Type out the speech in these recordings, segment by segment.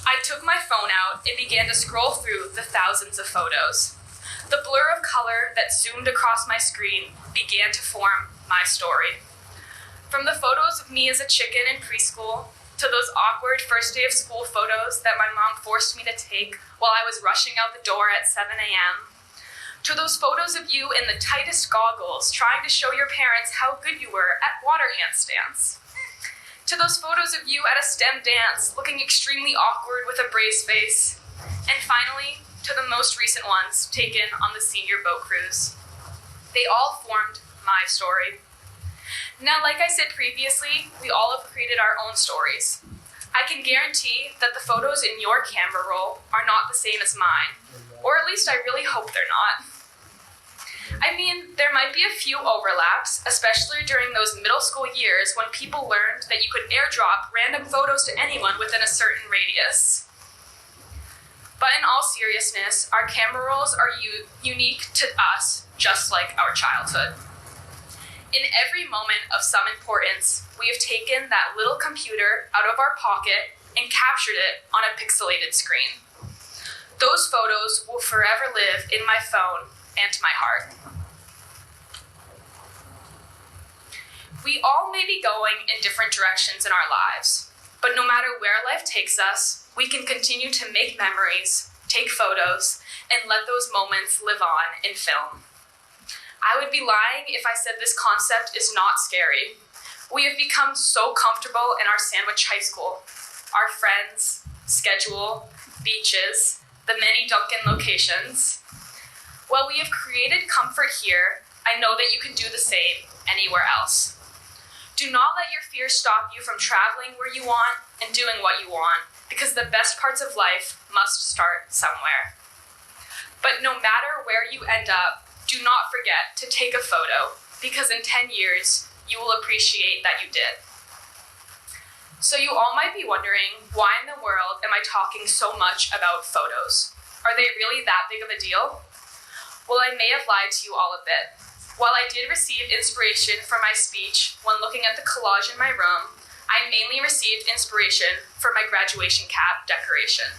I took my phone out and began to scroll through the thousands of photos. The blur of color that zoomed across my screen began to form my story. From the photos of me as a chicken in preschool, to those awkward first day of school photos that my mom forced me to take while I was rushing out the door at 7 a.m., to those photos of you in the tightest goggles trying to show your parents how good you were at water handstands, to those photos of you at a STEM dance looking extremely awkward with a brace face, and finally, to the most recent ones taken on the senior boat cruise. They all formed my story. Now, like I said previously, we all have created our own stories. I can guarantee that the photos in your camera roll are not the same as mine, or at least I really hope they're not. I mean, there might be a few overlaps, especially during those middle school years when people learned that you could airdrop random photos to anyone within a certain radius. But in all seriousness, our camera rolls are unique to us, just like our childhood. In every moment of some importance, we have taken that little computer out of our pocket and captured it on a pixelated screen. Those photos will forever live in my phone and my heart. We all may be going in different directions in our lives, but no matter where life takes us, we can continue to make memories, take photos, and let those moments live on in film. I would be lying if I said this concept is not scary. We have become so comfortable in our sandwich high school. Our friends, schedule, beaches, the many Dunkin' locations. While we have created comfort here, I know that you can do the same anywhere else. Do not let your fears stop you from traveling where you want and doing what you want, because the best parts of life must start somewhere. But no matter where you end up, do not forget to take a photo, because in 10 years, you will appreciate that you did. So you all might be wondering, why in the world am I talking so much about photos? Are they really that big of a deal? Well, I may have lied to you all a bit. While I did receive inspiration for my speech when looking at the collage in my room, I mainly received inspiration for my graduation cap decoration.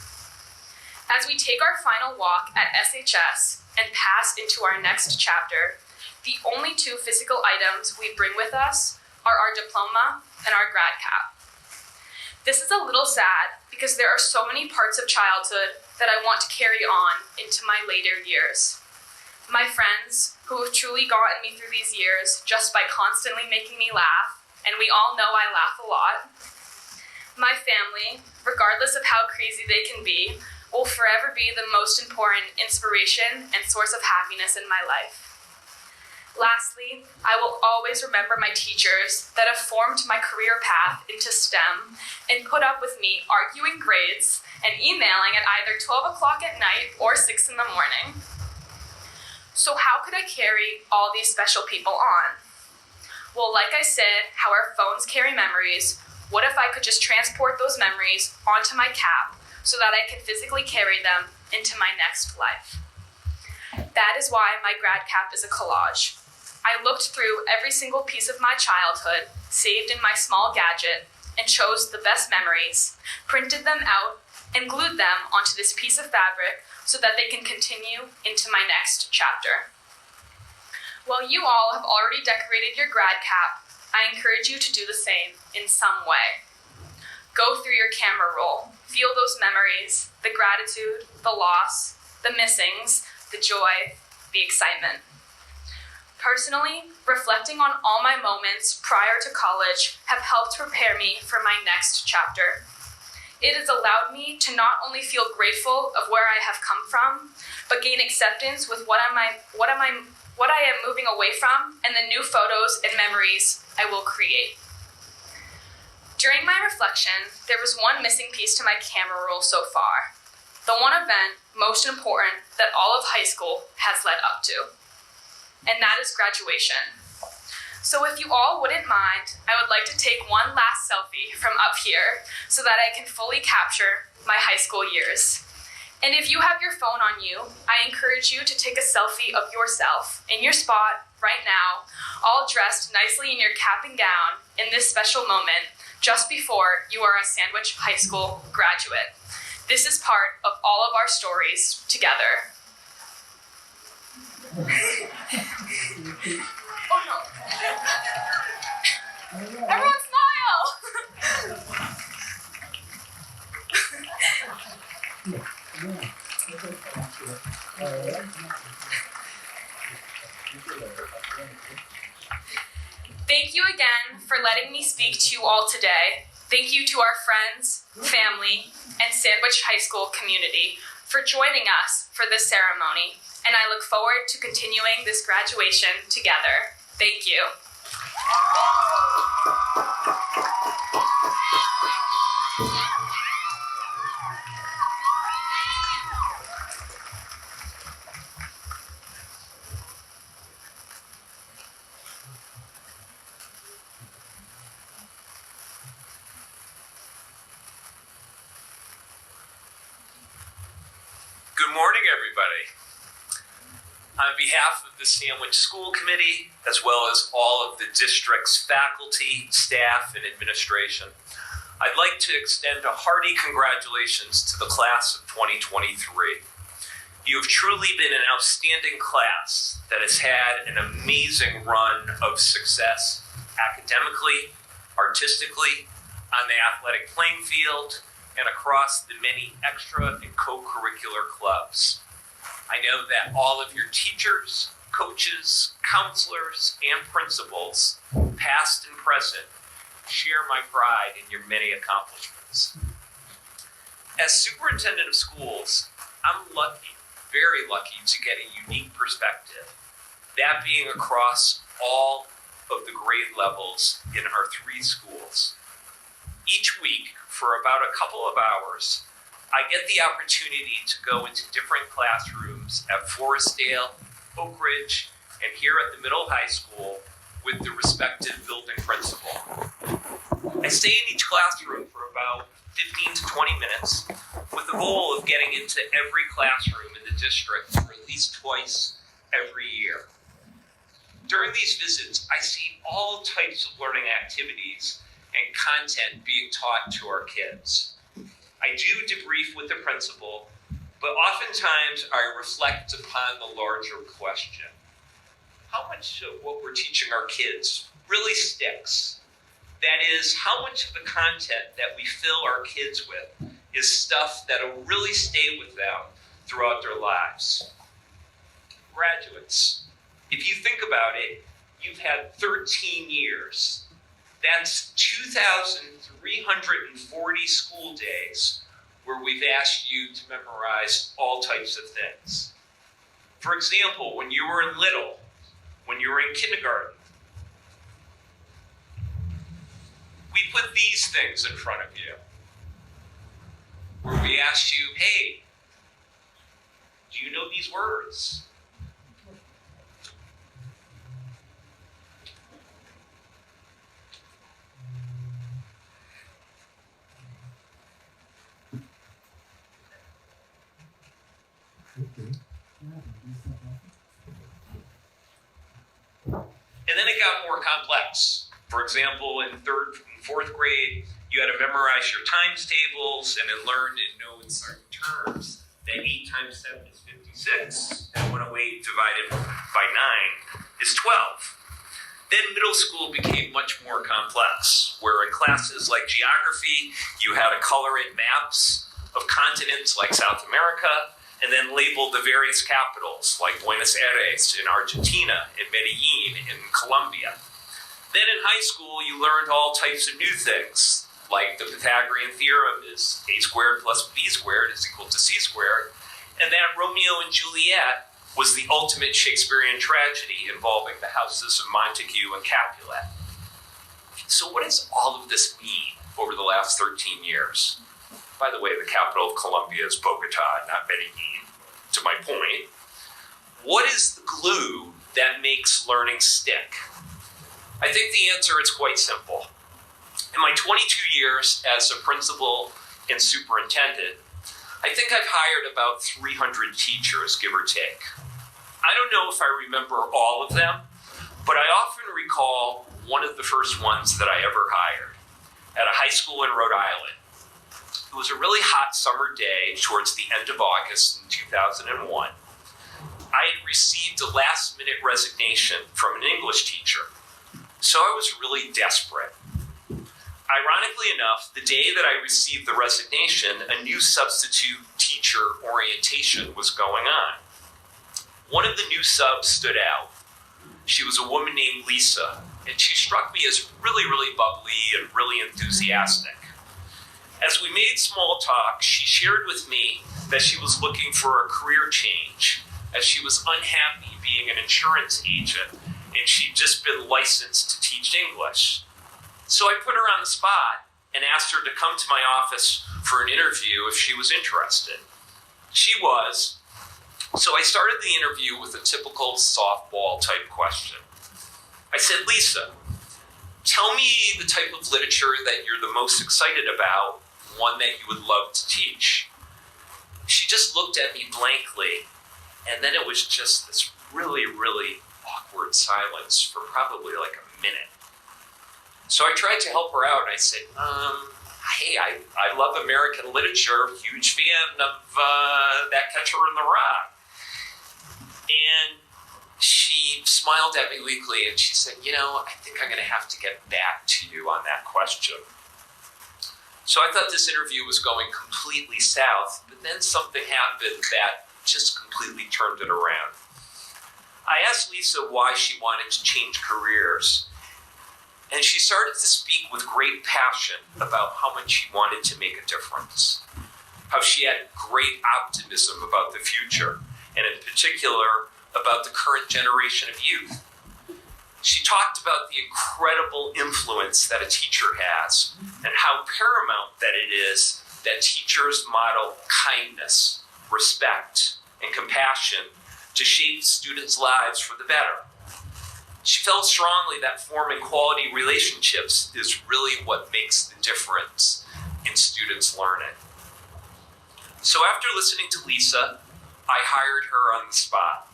As we take our final walk at SHS and pass into our next chapter, the only two physical items we bring with us are our diploma and our grad cap. This is a little sad because there are so many parts of childhood that I want to carry on into my later years. My friends, who have truly gotten me through these years just by constantly making me laugh, and we all know I laugh a lot. My family, regardless of how crazy they can be, will forever be the most important inspiration and source of happiness in my life. Lastly, I will always remember my teachers that have formed my career path into STEM and put up with me arguing grades and emailing at either 12 o'clock at night or 6 in the morning. So how could I carry all these special people on? Well, like I said, how our phones carry memories, what if I could just transport those memories onto my cap so that I can physically carry them into my next life? That is why my grad cap is a collage. I looked through every single piece of my childhood, saved in my small gadget, and chose the best memories, printed them out, and glued them onto this piece of fabric so that they can continue into my next chapter. While you all have already decorated your grad cap, I encourage you to do the same in some way. Go through your camera roll, feel those memories, the gratitude, the loss, the missings, the joy, the excitement. Personally, reflecting on all my moments prior to college have helped prepare me for my next chapter. It has allowed me to not only feel grateful of where I have come from, but gain acceptance with what I am moving away from and the new photos and memories I will create. During my reflection, there was one missing piece to my camera roll so far, the one event most important that all of high school has led up to, and that is graduation. So if you all wouldn't mind, I would like to take one last selfie from up here so that I can fully capture my high school years. And if you have your phone on you, I encourage you to take a selfie of yourself in your spot right now, all dressed nicely in your cap and gown in this special moment just before you are a Sandwich High School graduate. This is part of all of our stories together. Oh no. Everyone smile! Thank you again for letting me speak to you all today. Thank you to our friends, family, and Sandwich High School community for joining us for this ceremony, and I look forward to continuing this graduation together. Thank you. Good morning, everybody. On behalf of the Sandwich School Committee, as well as all of the district's faculty, staff, and administration, I'd like to extend a hearty congratulations to the class of 2023. You have truly been an outstanding class that has had an amazing run of success academically, artistically, on the athletic playing field, and across the many extra and co-curricular clubs. I know that all of your teachers, coaches, counselors, and principals, past and present, share my pride in your many accomplishments. As superintendent of schools, I'm lucky, very lucky, to get a unique perspective, that being across all of the grade levels in our 3 schools. Each week, for about a couple of hours, I get the opportunity to go into different classrooms at Forestdale, Oak Ridge, and here at the middle high school with the respective building principal. I stay in each classroom for about 15 to 20 minutes with the goal of getting into every classroom in the district for at least twice every year. During these visits, I see all types of learning activities and content being taught to our kids. I do debrief with the principal, but oftentimes I reflect upon the larger question. How much of what we're teaching our kids really sticks? That is, how much of the content that we fill our kids with is stuff that'll really stay with them throughout their lives? Graduates, if you think about it, you've had 13 years. That's 2,340 school days where we've asked you to memorize all types of things. For example, when you were little, when you were in kindergarten, we put these things in front of you, where we asked you, hey, do you know these words? And then it got more complex. For example, in 3rd and 4th grade, you had to memorize your times tables and then learn and know in certain terms that 8 times 7 is 56, and 108 divided by 9 is 12. Then middle school became much more complex, where in classes like geography, you had to color in maps of continents like South America, and then label the various capitals like Buenos Aires in Argentina, and Medellin in Colombia. Then in high school, you learned all types of new things, like the Pythagorean theorem is a squared plus b squared is equal to c squared, and that Romeo and Juliet was the ultimate Shakespearean tragedy involving the houses of Montague and Capulet. So what does all of this mean over the last 13 years? By the way, the capital of Colombia is Bogota, not Medellin, to my point. What is the glue that makes learning stick? I think the answer is quite simple. In my 22 years as a principal and superintendent, I think I've hired about 300 teachers, give or take. I don't know if I remember all of them, but I often recall one of the first ones that I ever hired at a high school in Rhode Island. It was a really hot summer day towards the end of August in 2001. I had received a last-minute resignation from an English teacher, so I was really desperate. Ironically enough, the day that I received the resignation, a new substitute teacher orientation was going on. One of the new subs stood out. She was a woman named Lisa, and she struck me as really, really bubbly and really enthusiastic. As we made small talk, she shared with me that she was looking for a career change, as she was unhappy being an insurance agent, and she'd just been licensed to teach English. So I put her on the spot and asked her to come to my office for an interview if she was interested. She was. So I started the interview with a typical softball type question. I said, Lisa, tell me the type of literature that you're the most excited about, one that you would love to teach. She just looked at me blankly, and then it was just this really, really awkward silence for probably like a minute. So I tried to help her out, and I said, hey, I love American literature, huge fan of That Catcher in the Rye. And she smiled at me weakly, and she said, I think I'm going to have to get back to you on that question. So I thought this interview was going completely south, but then something happened that just completely turned it around. I asked Lisa why she wanted to change careers, and she started to speak with great passion about how much she wanted to make a difference, how she had great optimism about the future, and in particular, about the current generation of youth. She talked about the incredible influence that a teacher has and how paramount that it is that teachers model kindness, respect, and compassion to shape students' lives for the better. She felt strongly that forming quality relationships is really what makes the difference in students' learning. So after listening to Lisa, I hired her on the spot.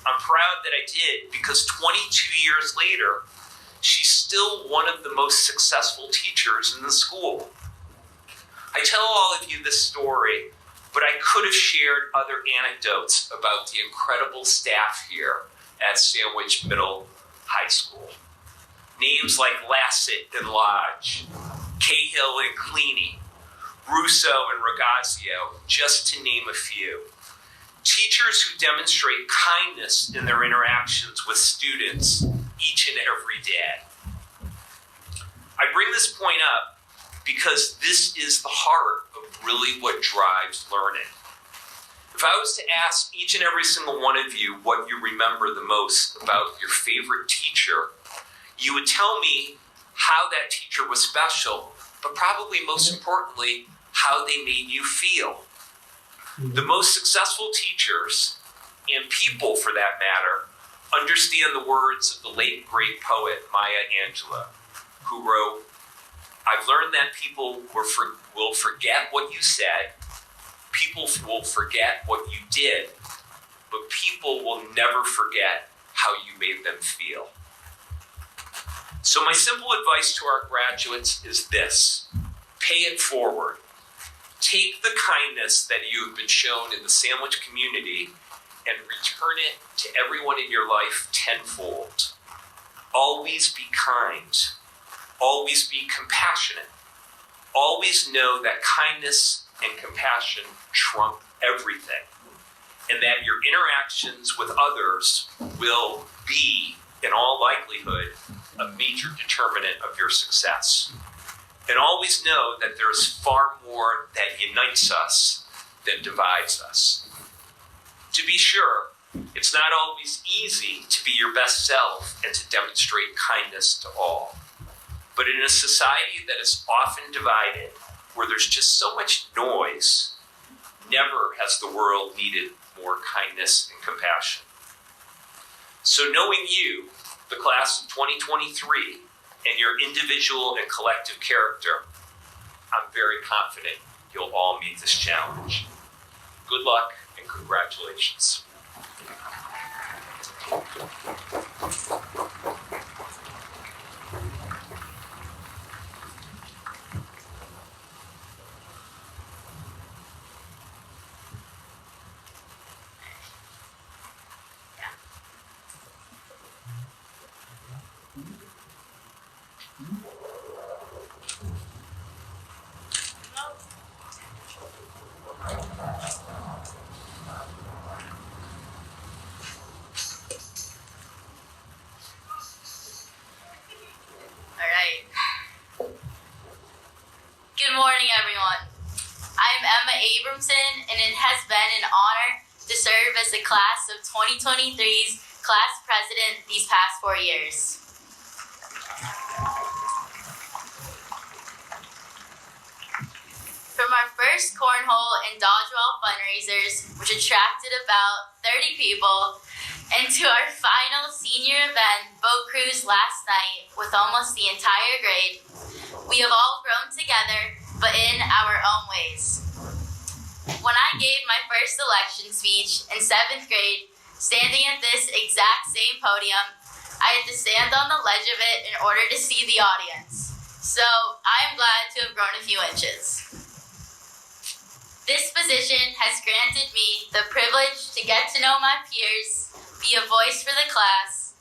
I'm proud that I did because 22 years later, she's still one of the most successful teachers in the school. I tell all of you this story, but I could have shared other anecdotes about the incredible staff here at Sandwich Middle High School. Names like Lassett and Lodge, Cahill and Cleany, Russo and Ragazio, just to name a few. Teachers who demonstrate kindness in their interactions with students each and every day. I bring this point up because this is the heart of really what drives learning. If I was to ask each and every single one of you what you remember the most about your favorite teacher, you would tell me how that teacher was special, but probably most importantly, how they made you feel. The most successful teachers, and people for that matter, understand the words of the late great poet Maya Angelou, who wrote, I've learned that people will forget what you said, people will forget what you did, but people will never forget how you made them feel. So my simple advice to our graduates is this: pay it forward. Take the kindness that you have been shown in the Sandwich community and return it to everyone in your life tenfold. Always be kind. Always be compassionate. Always know that kindness and compassion trump everything, and that your interactions with others will be, in all likelihood, a major determinant of your success. And always know that there is far more that unites us than divides us. To be sure, it's not always easy to be your best self and to demonstrate kindness to all. But in a society that is often divided, where there's just so much noise, never has the world needed more kindness and compassion. So knowing you, the class of 2023, and your individual and collective character, I'm very confident you'll all meet this challenge. Good luck and congratulations. Abramson, and it has been an honor to serve as the class of 2023's class president these past 4 years. From our first cornhole and dodgeball fundraisers, which attracted about 30 people, and to our final senior event boat cruise last night with almost the entire grade, we have all grown together, but in our own ways. When I gave my first election speech in 7th grade, standing at this exact same podium, I had to stand on the ledge of it in order to see the audience. So I am glad to have grown a few inches. This position has granted me the privilege to get to know my peers, be a voice for the class,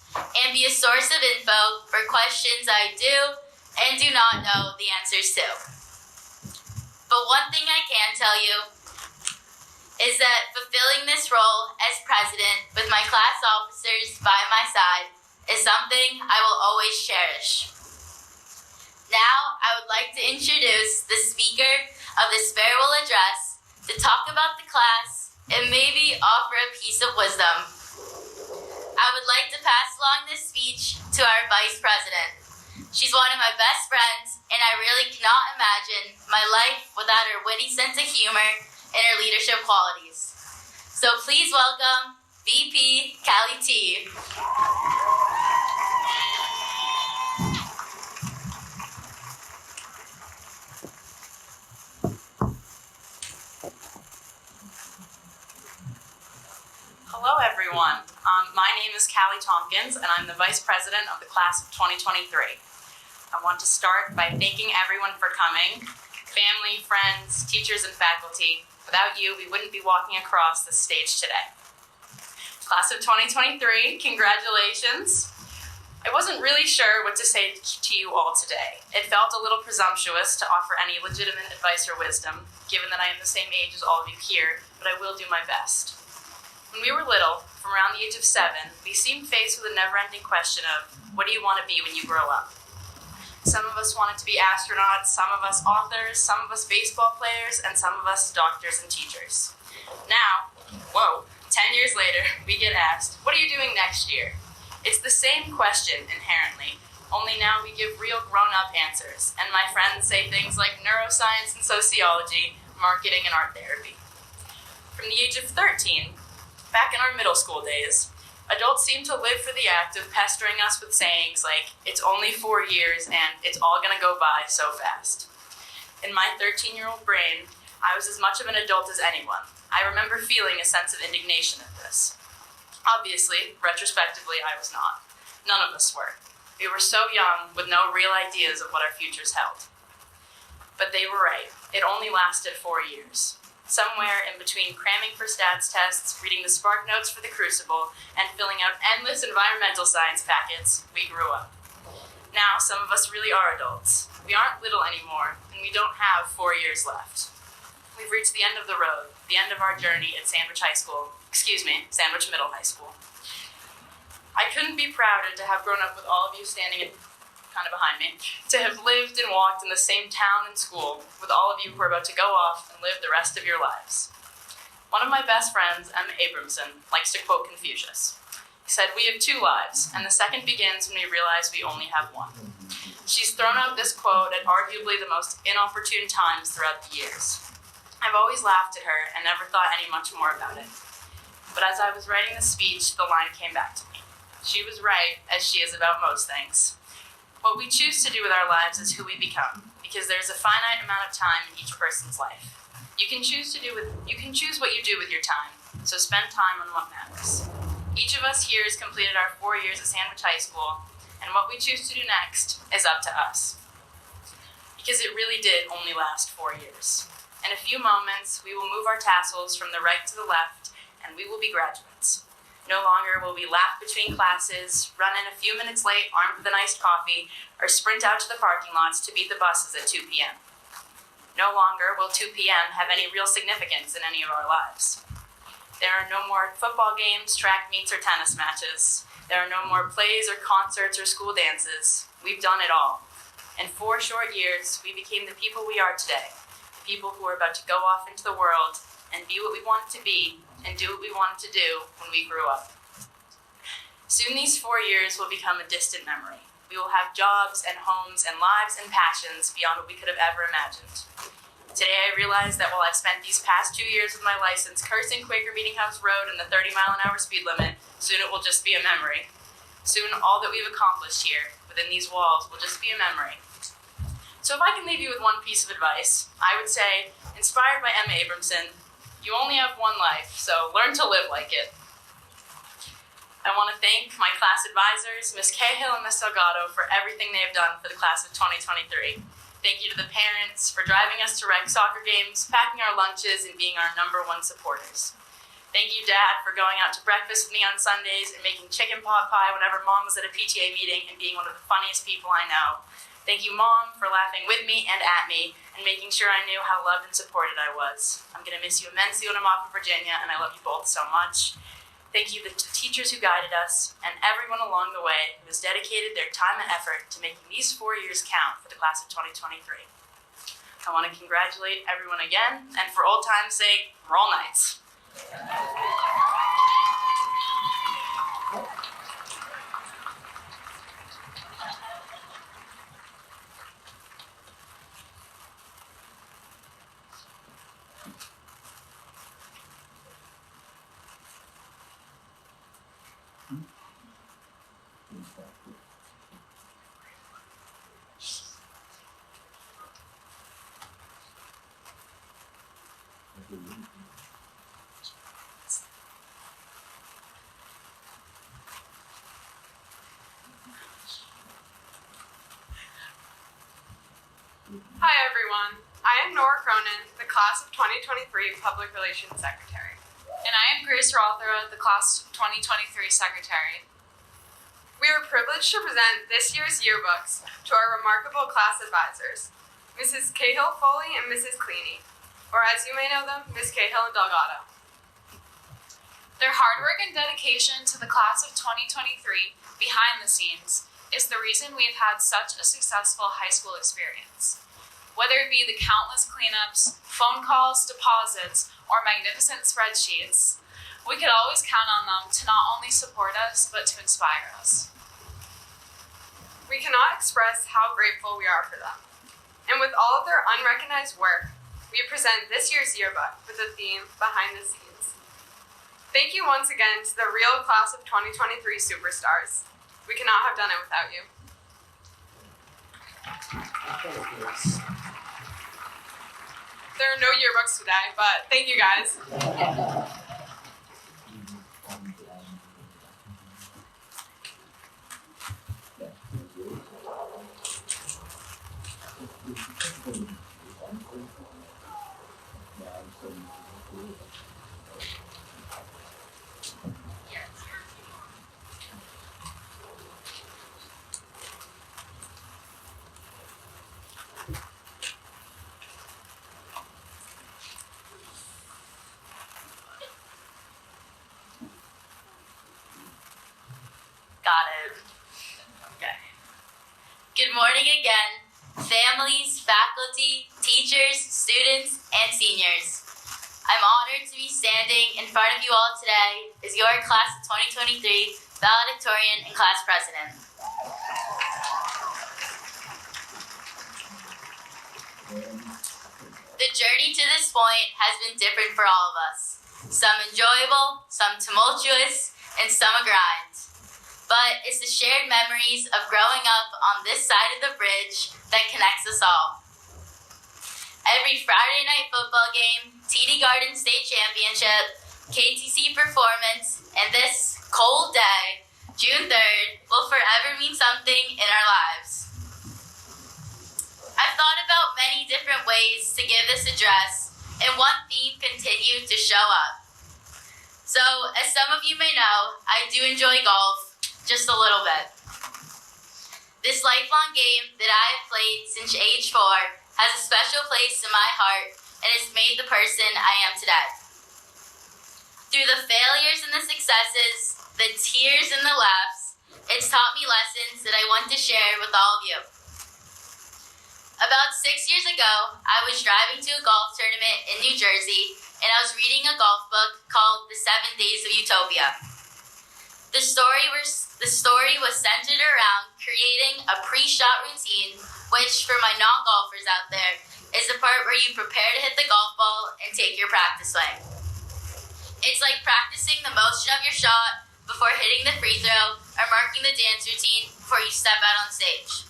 and be a source of info for questions I do and do not know the answers to. But one thing I can tell you is that fulfilling this role as president with my class officers by my side is something I will always cherish. Now, I would like to introduce the speaker of this farewell address to talk about the class and maybe offer a piece of wisdom. I would like to pass along this speech to our vice president. She's one of my best friends, and I really cannot imagine my life without her witty sense of humor and her leadership qualities. So please welcome VP Callie T. Hello, everyone. My name is Callie Tompkins, and I'm the Vice President of the Class of 2023. I want to start by thanking everyone for coming, family, friends, teachers, and faculty. Without you, we wouldn't be walking across this stage today. Class of 2023, congratulations. I wasn't really sure what to say to you all today. It felt a little presumptuous to offer any legitimate advice or wisdom, given that I am the same age as all of you here, but I will do my best. When we were little, from around the age of 7, we seemed faced with a never-ending question of, what do you want to be when you grow up? Some of us wanted to be astronauts, some of us authors, some of us baseball players, and some of us doctors and teachers. Now, 10 years later, we get asked, what are you doing next year? It's the same question inherently, only now we give real grown-up answers, and my friends say things like neuroscience and sociology, marketing and art therapy. From the age of 13, back in our middle school days, adults seem to live for the act of pestering us with sayings like, it's only 4 years and it's all gonna go by so fast. In my 13-year-old brain, I was as much of an adult as anyone. I remember feeling a sense of indignation at this. Obviously, retrospectively, I was not. None of us were. We were so young with no real ideas of what our futures held. But they were right. It only lasted 4 years. Somewhere in between cramming for stats tests, reading the Spark Notes for the Crucible, and filling out endless environmental science packets, we grew up. Now, some of us really are adults. We aren't little anymore, and we don't have 4 years left. We've reached the end of the road, the end of our journey at Sandwich Middle High School. I couldn't be prouder to have grown up with all of you standing kind of behind me, to have lived and walked in the same town and school with all of you who are about to go off and live the rest of your lives. One of my best friends, Emma Abramson, likes to quote Confucius. He said, "We have 2 lives, and the second begins when we realize we only have one." She's thrown out this quote at arguably the most inopportune times throughout the years. I've always laughed at her and never thought any much more about it. But as I was writing the speech, the line came back to me. She was right, as she is about most things. What we choose to do with our lives is who we become, because there's a finite amount of time in each person's life. You can choose what you do with your time, so spend time on what matters. Each of us here has completed our 4 years at Sandwich High School, and what we choose to do next is up to us. Because it really did only last 4 years. In a few moments, we will move our tassels from the right to the left, and we will be graduates. No longer will we laugh between classes, run in a few minutes late armed with an iced coffee, or sprint out to the parking lots to beat the buses at 2 p.m. No longer will 2 p.m. have any real significance in any of our lives. There are no more football games, track meets, or tennis matches. There are no more plays or concerts or school dances. We've done it all. In 4 short years, we became the people we are today. people who are about to go off into the world and be what we wanted to be and do what we wanted to do when we grew up. Soon these 4 years will become a distant memory. We will have jobs and homes and lives and passions beyond what we could have ever imagined. Today I realize that while I've spent these past 2 years with my license cursing Quaker Meeting House Road and the 30-mile-an-hour speed limit, soon it will just be a memory. Soon all that we've accomplished here within these walls will just be a memory. So if I can leave you with one piece of advice, I would say, inspired by Emma Abramson, you only have one life, so learn to live like it. I want to thank my class advisors, Ms. Cahill and Ms. Delgado, for everything they have done for the class of 2023. Thank you to the parents for driving us to rec soccer games, packing our lunches, and being our #1 supporters. Thank you, Dad, for going out to breakfast with me on Sundays and making chicken pot pie whenever Mom was at a PTA meeting and being one of the funniest people I know. Thank you, Mom, for laughing with me and at me and making sure I knew how loved and supported I was. I'm going to miss you immensely when I'm off in Virginia, and I love you both so much. Thank you to the teachers who guided us and everyone along the way who has dedicated their time and effort to making these 4 years count for the class of 2023. I want to congratulate everyone again, and for old time's sake, roll Knights. Hi everyone, I am Nora Cronin, the class of 2023 Public Relations Secretary. And I am Grace Rothera, the class of 2023 secretary. We are privileged to present this year's yearbooks to our remarkable class advisors, Mrs. Cahill Foley and Mrs. Cleany, or as you may know them, Ms. Cahill and Delgado. Their hard work and dedication to the class of 2023 behind the scenes is the reason we have had such a successful high school experience. Whether it be the countless cleanups, phone calls, deposits, or magnificent spreadsheets, we could always count on them to not only support us, but to inspire us. We cannot express how grateful we are for them. And with all of their unrecognized work, we present this year's yearbook with the theme Behind the Scenes. Thank you once again to the real class of 2023 superstars. We cannot have done it without you. There are no yearbooks today, but thank you guys. Got it. Okay. Good morning again, families, faculty, teachers, students, and seniors. I'm honored to be standing in front of you all today as your class of 2023 valedictorian and class president. The journey to this point has been different for all of us. Some enjoyable, some tumultuous, and some a grind. But it's the shared memories of growing up on this side of the bridge that connects us all. Every Friday night football game, TD Garden State Championship, KTC performance, and this cold day, June 3rd, will forever mean something in our lives. I've thought about many different ways to give this address, and one theme continued to show up. So, as some of you may know, I do enjoy golf, just a little bit. This lifelong game that I have played since age 4 has a special place in my heart and has made the person I am today. Through the failures and the successes, the tears and the laughs, it's taught me lessons that I want to share with all of you. About 6 years ago, I was driving to a golf tournament in New Jersey, and I was reading a golf book called The 7 Days of Utopia. The story was centered around creating a pre-shot routine, which for my non-golfers out there is the part where you prepare to hit the golf ball and take your practice swing. It's like practicing the motion of your shot before hitting the free throw or marking the dance routine before you step out on stage.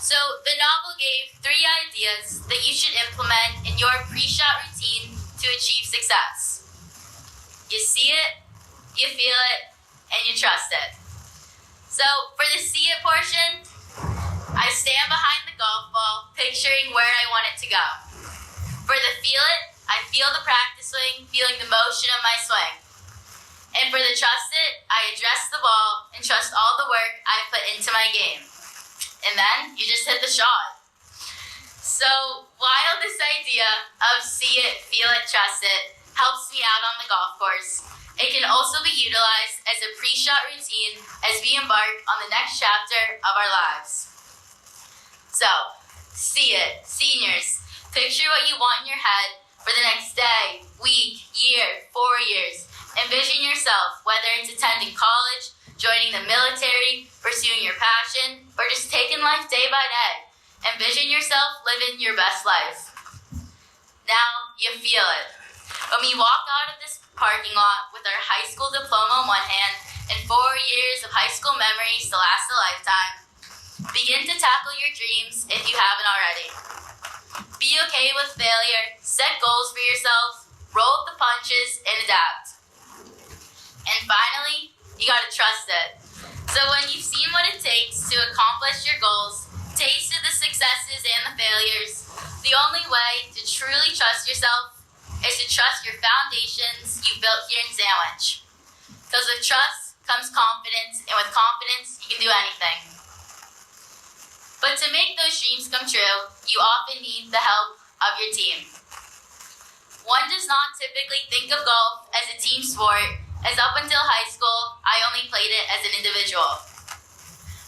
So the novel gave 3 ideas that you should implement in your pre-shot routine to achieve success. You see it, you feel it, and you trust it. So for the see it portion, I stand behind the golf ball, picturing where I want it to go. For the feel it, I feel the practice swing, feeling the motion of my swing. And for the trust it, I address the ball and trust all the work I put into my game. And then you just hit the shot. So while this idea of see it, feel it, trust it helps me out on the golf course, it can also be utilized as a pre-shot routine as we embark on the next chapter of our lives. So, see it, seniors. Picture what you want in your head for the next day, week, year, 4 years. Envision yourself, whether it's attending college, joining the military, pursuing your passion, or just taking life day by day. Envision yourself living your best life. Now, you feel it. When we walk out of this parking lot with our high school diploma in one hand and 4 years of high school memories to last a lifetime, begin to tackle your dreams if you haven't already. Be okay with failure, set goals for yourself, roll with the punches, and adapt. And finally, you gotta trust it. So when you've seen what it takes to accomplish your goals, tasted the successes and the failures, the only way to truly trust yourself is to trust your foundations you built here in Sandwich. Because with trust comes confidence, and with confidence, you can do anything. But to make those dreams come true, you often need the help of your team. One does not typically think of golf as a team sport, as up until high school, I only played it as an individual.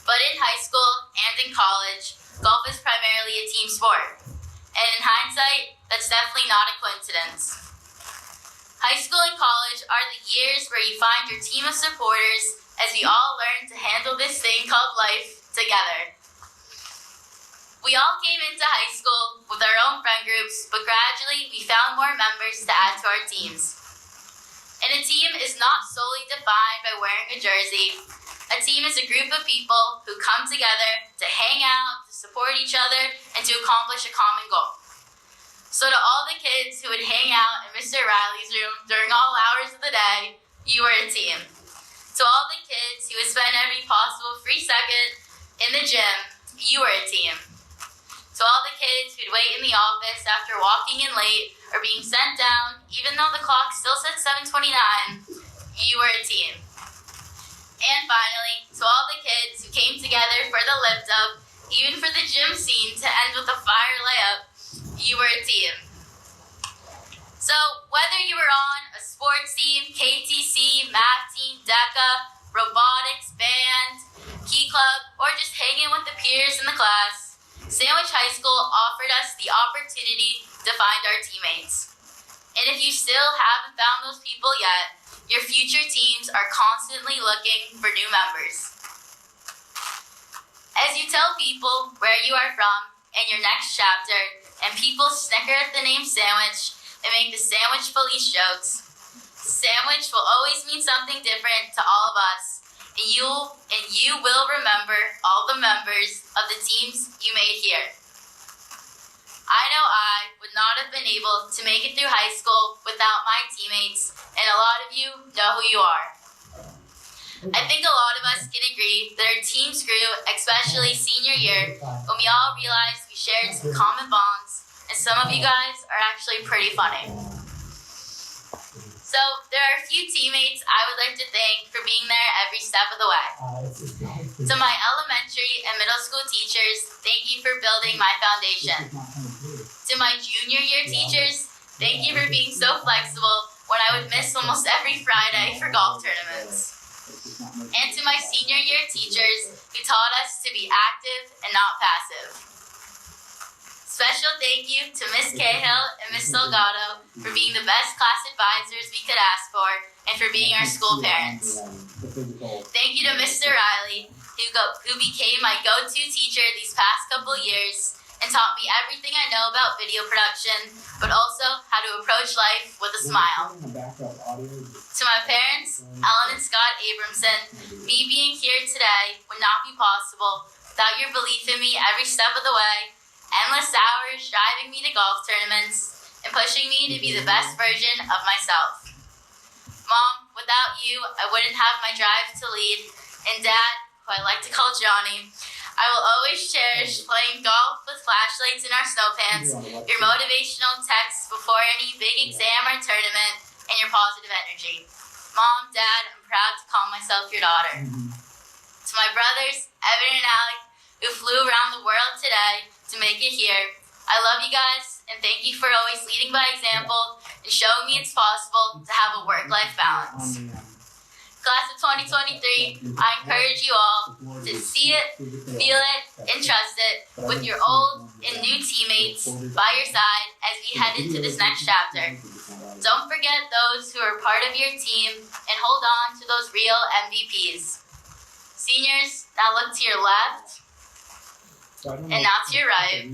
But in high school and in college, golf is primarily a team sport. And in hindsight, that's definitely not a coincidence. High school and college are the years where you find your team of supporters as we all learn to handle this thing called life together. We all came into high school with our own friend groups, but gradually we found more members to add to our teams. And a team is not solely defined by wearing a jersey. A team is a group of people who come together to hang out, to support each other, and to accomplish a common goal. So to all the kids who would hang out in Mr. Riley's room during all hours of the day, you were a team. To all the kids who would spend every possible free second in the gym, you were a team. To all the kids who'd wait in the office after walking in late or being sent down, even though the clock still said 7:29, you were a team. And finally, to all the kids who came together for the lift up, even for the gym scene to end with a fire layup, you were a team. So whether you were on a sports team, KTC, math team, DECA, robotics, band, key club, or just hanging with the peers in the class, Sandwich High School offered us the opportunity to find our teammates. And if you still haven't found those people yet, your future teams are constantly looking for new members. As you tell people where you are from and your next chapter, and people snicker at the name Sandwich and make the Sandwich police jokes, Sandwich will always mean something different to all of us. And you will remember all the members of the teams you made here. I know I would not have been able to make it through high school without my teammates, and a lot of you know who you are. I think a lot of us can agree that our teams grew, especially senior year, when we all realized we shared some common bonds, and some of you guys are actually pretty funny. So there are a few teammates I would like to thank for being there every step of the way. To my elementary and middle school teachers, thank you for building my foundation. To my junior year teachers, thank you for being so flexible when I would miss almost every Friday for golf tournaments. And to my senior year teachers who taught us to be active and not passive. Special thank you to Ms. Cahill and Ms. Delgado for being the best class advisors we could ask for and for being our school parents. Thank you to Mr. Riley, who became my go-to teacher these past couple years and taught me everything I know about video production, but also how to approach life with a smile. To my parents, Ellen and Scott Abramson, me being here today would not be possible without your belief in me every step of the way, endless hours driving me to golf tournaments, and pushing me to be the best version of myself. Mom, without you, I wouldn't have my drive to lead, and Dad, who I like to call Johnny, I will always cherish playing golf with flashlights in our snow pants, your motivational texts before any big exam or tournament, and your positive energy. Mom, Dad, I'm proud to call myself your daughter. To my brothers, Evan and Alec, who flew around the world today to make it here, I love you guys, and thank you for always leading by example and showing me it's possible to have a work-life balance. Class of 2023, I encourage you all to see it, feel it, and trust it with your old and new teammates by your side as we head into this next chapter. Don't forget those who are part of your team and hold on to those real MVPs. Seniors, now look to your left and now to your right and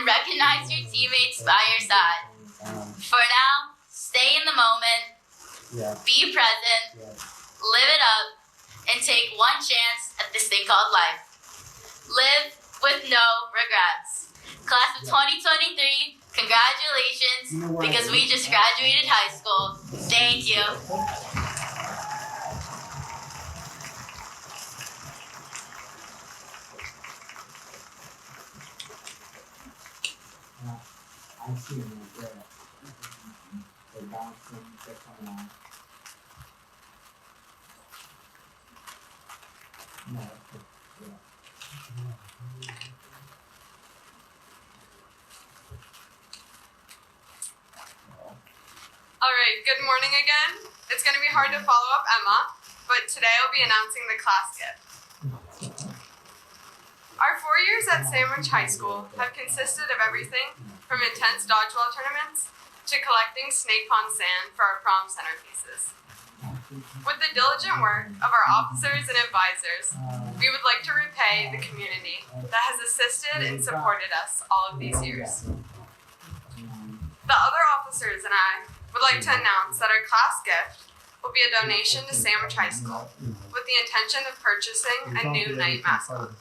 recognize your teammates by your side. For now, stay in the moment. Be present, live it up, and take one chance at this thing called life. Live with no regrets. Class of 2023, congratulations, because we just graduated high school. Thank you. I see them right there. They're bouncing, they're coming on. No, yeah. Alright, good morning again. It's going to be hard to follow up Emma, but today I'll be announcing the class gift. Our 4 years at Sandwich High School have consisted of everything from intense dodgeball tournaments to collecting Snake Pond sand for our prom centerpieces. With the diligent work of our officers and advisors, we would like to repay the community that has assisted and supported us all of these years. The other officers and I would like to announce that our class gift will be a donation to Sandwich High School with the intention of purchasing a new night mascot.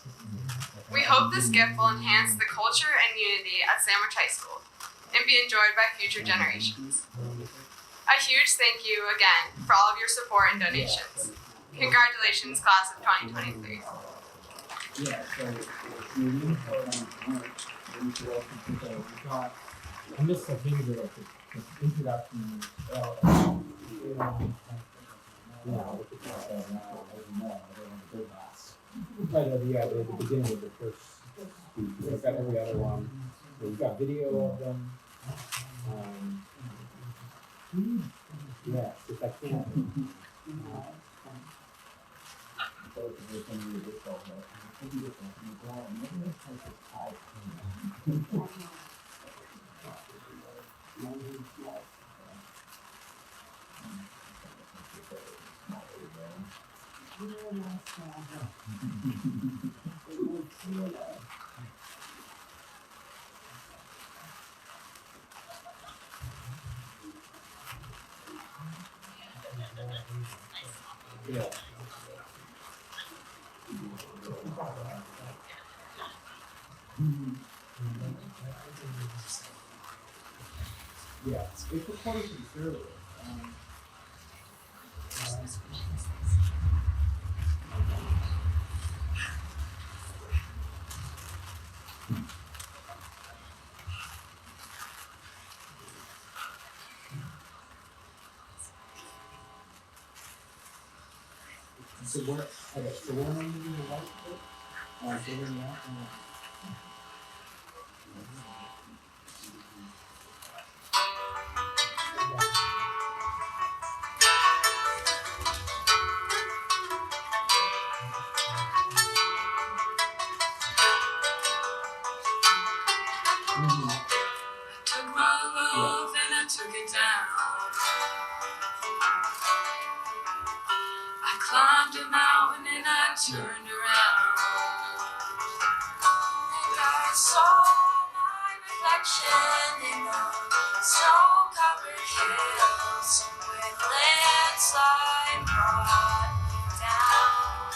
We hope this gift will enhance the culture and unity at Sandwich High School and be enjoyed by future generations. A huge thank you again for all of your support and donations. Congratulations, class of 2023. Yeah, so we really put on work. We should also put that we got. I'm just thinking about the introduction. Yeah, with the class that right at the beginning of the first speech. We've got every other one. We've got video of them. Yeah, it's like that. Yeah. Yeah, it's recorded pretty thoroughly. So what? Okay, so what am I using the white for? Figuring out. climbed a mountain and I turned around. And I saw my reflection in the snow-covered hills with landslide brought down.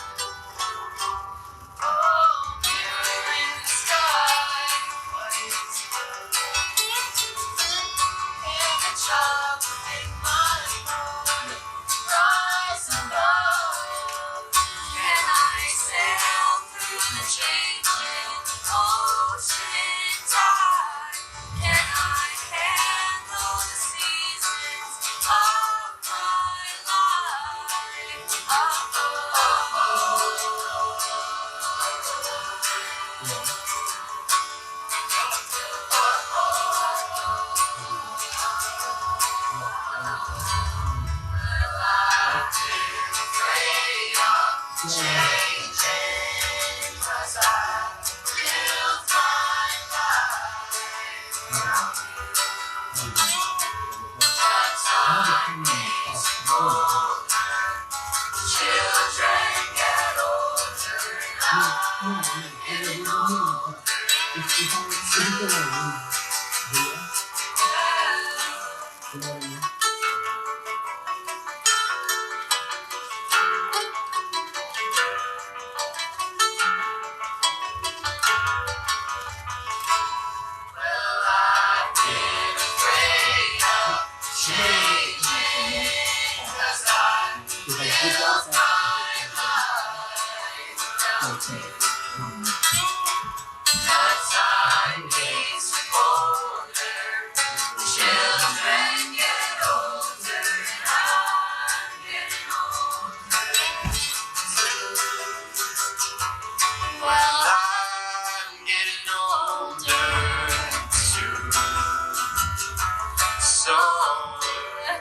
Oh, mirror in the sky, what is and the child within my heart, rise above. Can I sail through the changing ocean tide? Can I handle the seasons of my life?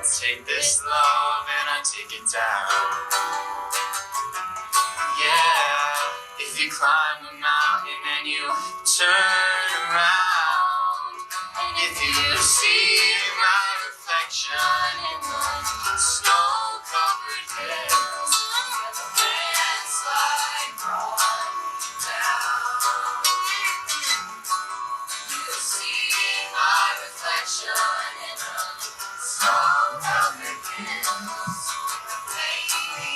Take this love and I take it down. Yeah, if you climb a mountain and you turn around, and if you see my reflection in the snow-covered hills, and the landslide brought down, you'll see my reflection in the snow-covered hills, baby.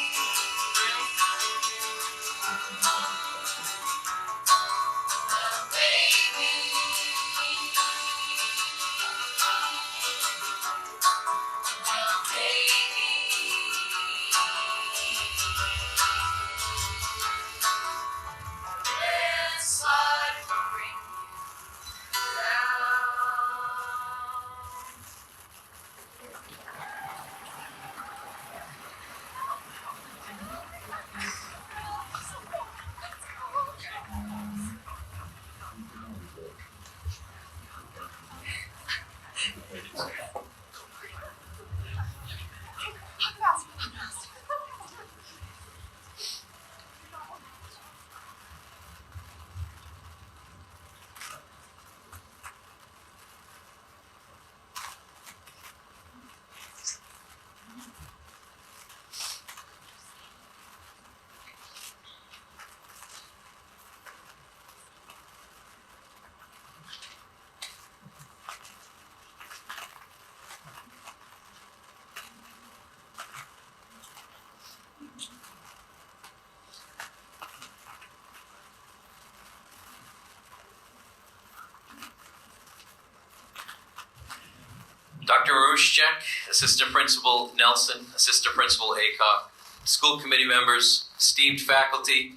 Dr. Marushchek, Assistant Principal Nelson, Assistant Principal Acock, school committee members, esteemed faculty,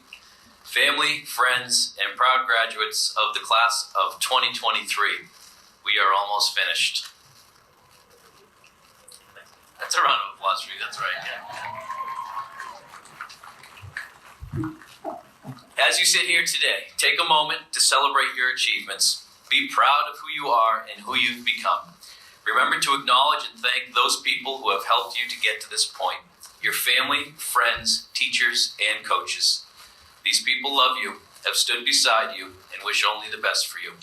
family, friends, and proud graduates of the class of 2023. We are almost finished. That's a round of applause for you, that's right. Yeah. As you sit here today, take a moment to celebrate your achievements. Be proud of who you are and who you've become. Remember to acknowledge and thank those people who have helped you to get to this point. Your family, friends, teachers, and coaches. These people love you, have stood beside you, and wish only the best for you.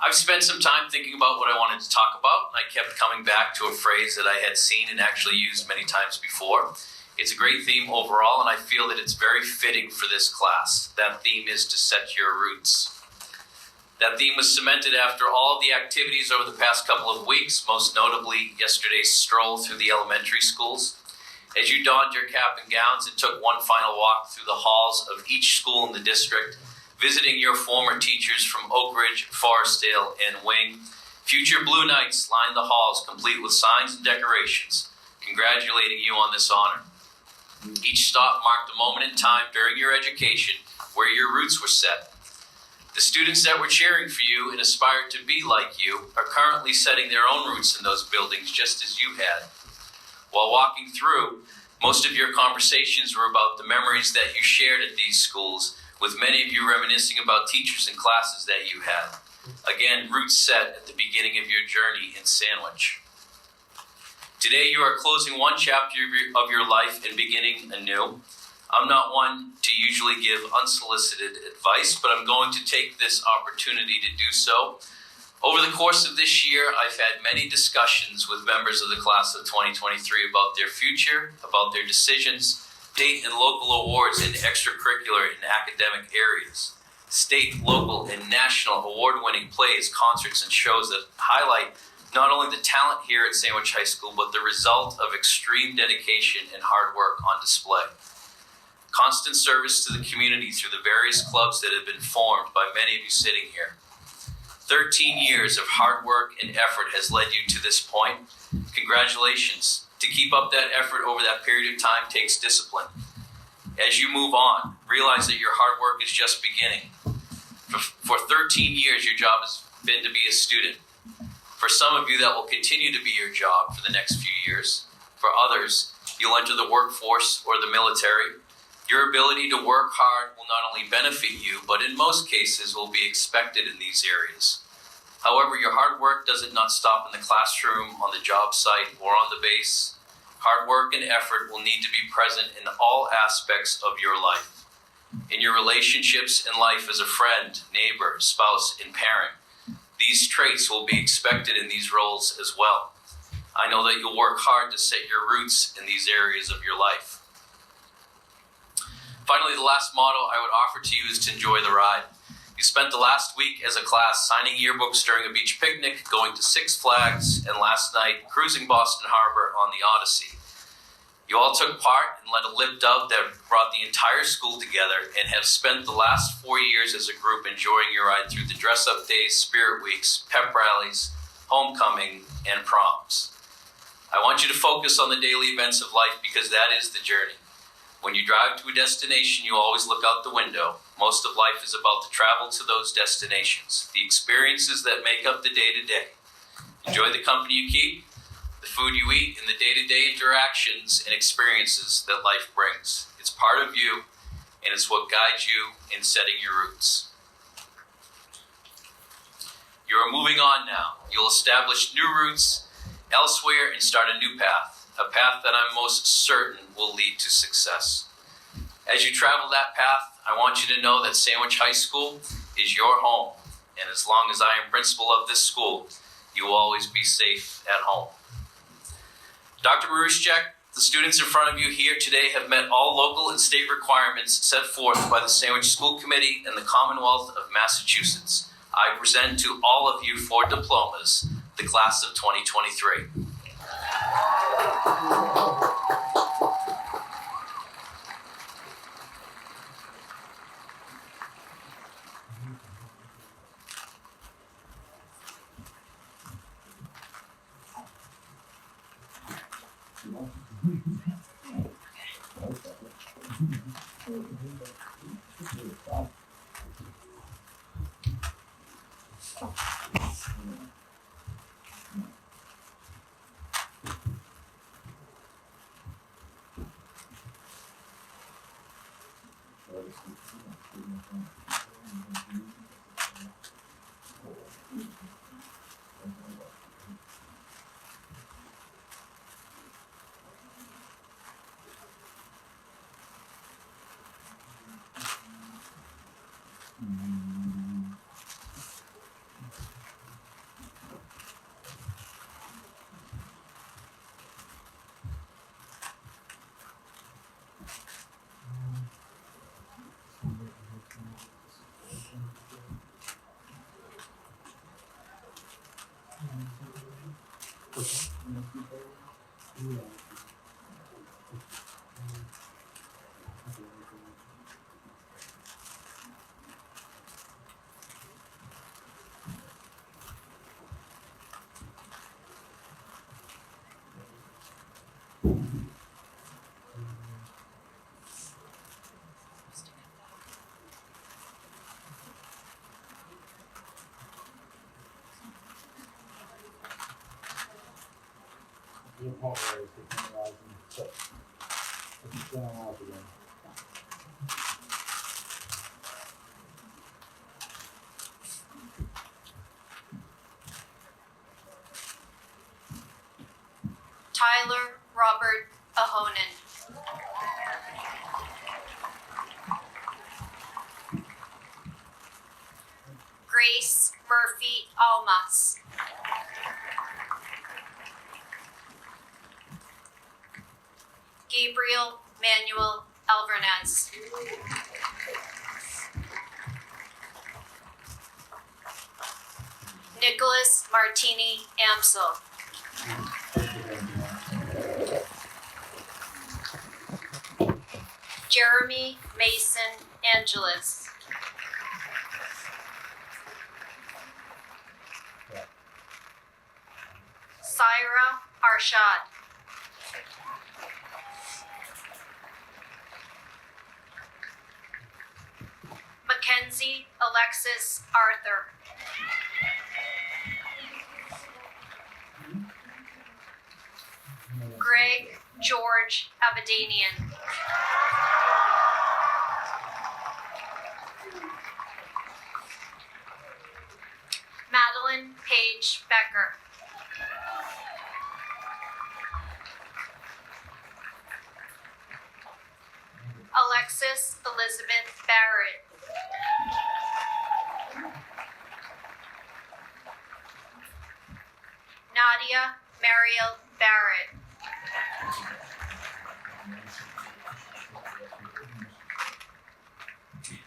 I've spent some time thinking about what I wanted to talk about, and I kept coming back to a phrase that I had seen and actually used many times before. It's a great theme overall, and I feel that it's very fitting for this class. That theme is to set your roots. That theme was cemented after all of the activities over the past couple of weeks, most notably yesterday's stroll through the elementary schools. As you donned your cap and gowns and took one final walk through the halls of each school in the district, visiting your former teachers from Oak Ridge, Forestdale, and Wing, future Blue Knights lined the halls complete with signs and decorations, congratulating you on this honor. Each stop marked a moment in time during your education where your roots were set. The students that were cheering for you and aspired to be like you are currently setting their own roots in those buildings just as you had. While walking through, most of your conversations were about the memories that you shared at these schools, with many of you reminiscing about teachers and classes that you had. Again, roots set at the beginning of your journey in Sandwich. Today you are closing one chapter of your life and beginning anew. I'm not one to usually give unsolicited advice, but I'm going to take this opportunity to do so. Over the course of this year, I've had many discussions with members of the class of 2023 about their future, about their decisions, state and local awards in extracurricular and academic areas, state, local, and national award-winning plays, concerts, and shows that highlight not only the talent here at Sandwich High School, but the result of extreme dedication and hard work on display. Constant service to the community through the various clubs that have been formed by many of you sitting here. 13 years of hard work and effort has led you to this point. Congratulations. To keep up that effort over that period of time takes discipline. As you move on, realize that your hard work is just beginning. For 13 years, your job has been to be a student. For some of you, that will continue to be your job for the next few years. For others, you'll enter the workforce or the military. Your ability to work hard will not only benefit you, but in most cases will be expected in these areas. However, your hard work does not stop in the classroom, on the job site, or on the base. Hard work and effort will need to be present in all aspects of your life. In your relationships in life as a friend, neighbor, spouse, and parent, these traits will be expected in these roles as well. I know that you'll work hard to set your roots in these areas of your life. Finally, the last motto I would offer to you is to enjoy the ride. You spent the last week as a class signing yearbooks during a beach picnic, going to Six Flags, and last night cruising Boston Harbor on the Odyssey. You all took part and led a lip dub that brought the entire school together and have spent the last 4 years as a group enjoying your ride through the dress-up days, spirit weeks, pep rallies, homecoming, and proms. I want you to focus on the daily events of life because that is the journey. When you drive to a destination, you always look out the window. Most of life is about the travel to those destinations, the experiences that make up the day-to-day. Enjoy the company you keep, the food you eat, and the day-to-day interactions and experiences that life brings. It's part of you, and it's what guides you in setting your roots. You are moving on now. You'll establish new roots elsewhere and start a new path. A path that I'm most certain will lead to success. As you travel that path, I want you to know that Sandwich High School is your home, and as long as I am principal of this school, you will always be safe at home. Dr. Maruschek, the students in front of you here today have met all local and state requirements set forth by the Sandwich School Committee and the Commonwealth of Massachusetts. I present to all of you for diplomas, the class of 2023. You apologize for penalizing, but it's been a while again. Tyler Robert Ahonen. Grace Murphy Almas. Gabriel Manuel Alvarez. Nicholas Martini Amsel. Jeremy Mason Angeles. Syra Arshad. Mackenzie Alexis Arthur. Greg George Abedanian. Madeline Paige Becker. Alexis Elizabeth Barrett. Nadia Mariel Barrett.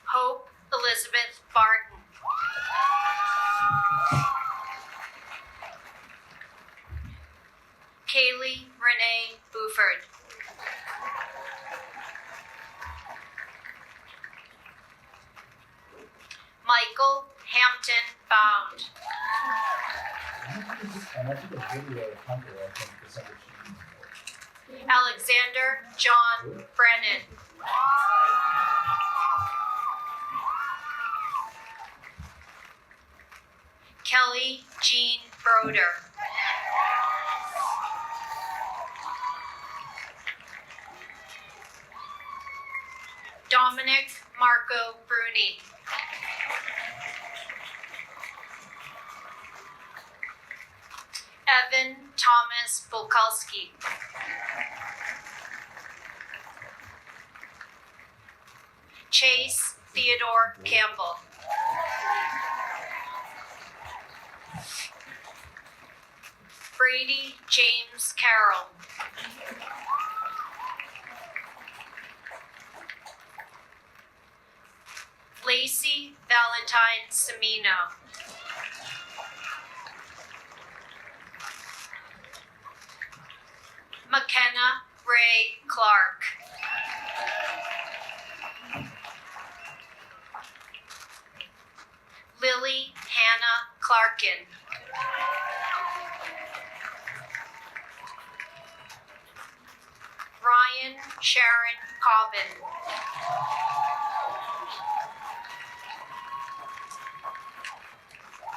Hope Elizabeth Barton. Kaylee Renee Buford. Michael Hampton Bound. And I took a video of Hunter, I think, for some Alexander John Brennan. Kelly Jean Broder. Dominic Marco Bruni. Evan Thomas Volkalski. Chase Theodore Campbell. Brady James Carroll. Lacey Valentine Semino. McKenna Ray Clark. Lily Hannah Clarkin. Ryan Sharon Cobbin.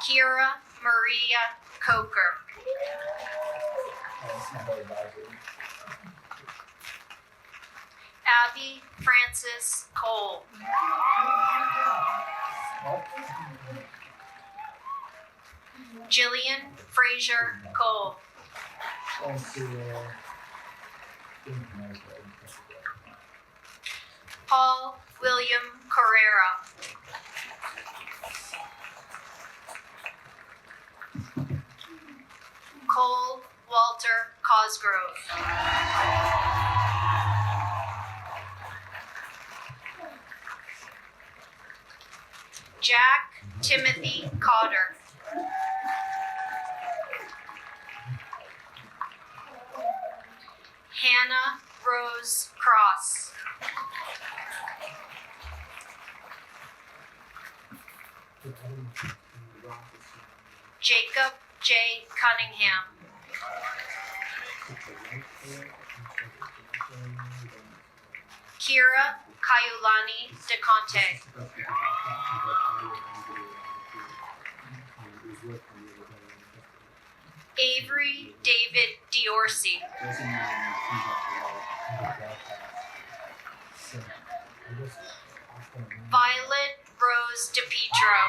Kira Maria Coker. Abby Francis Cole. Jillian Fraser Cole. Paul William Carrera. Cole Walter Cosgrove. Jack Timothy Cotter. Jacob J. Cunningham. Kira Kayulani DeConte. Avery David Diorsi. Violet Rose DePietro.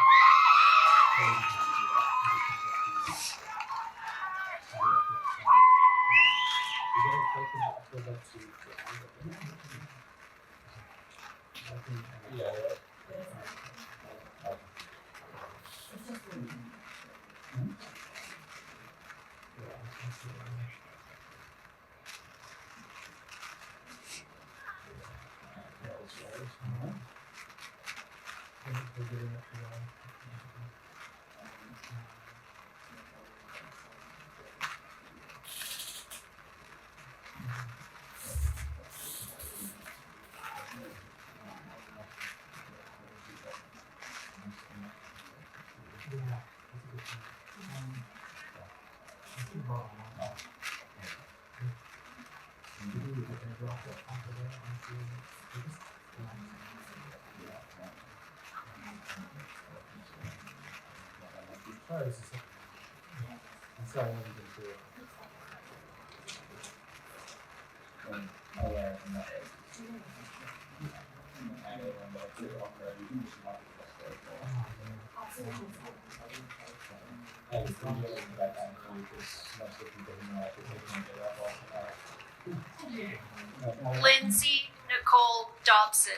Lindsay Nicole Dobson.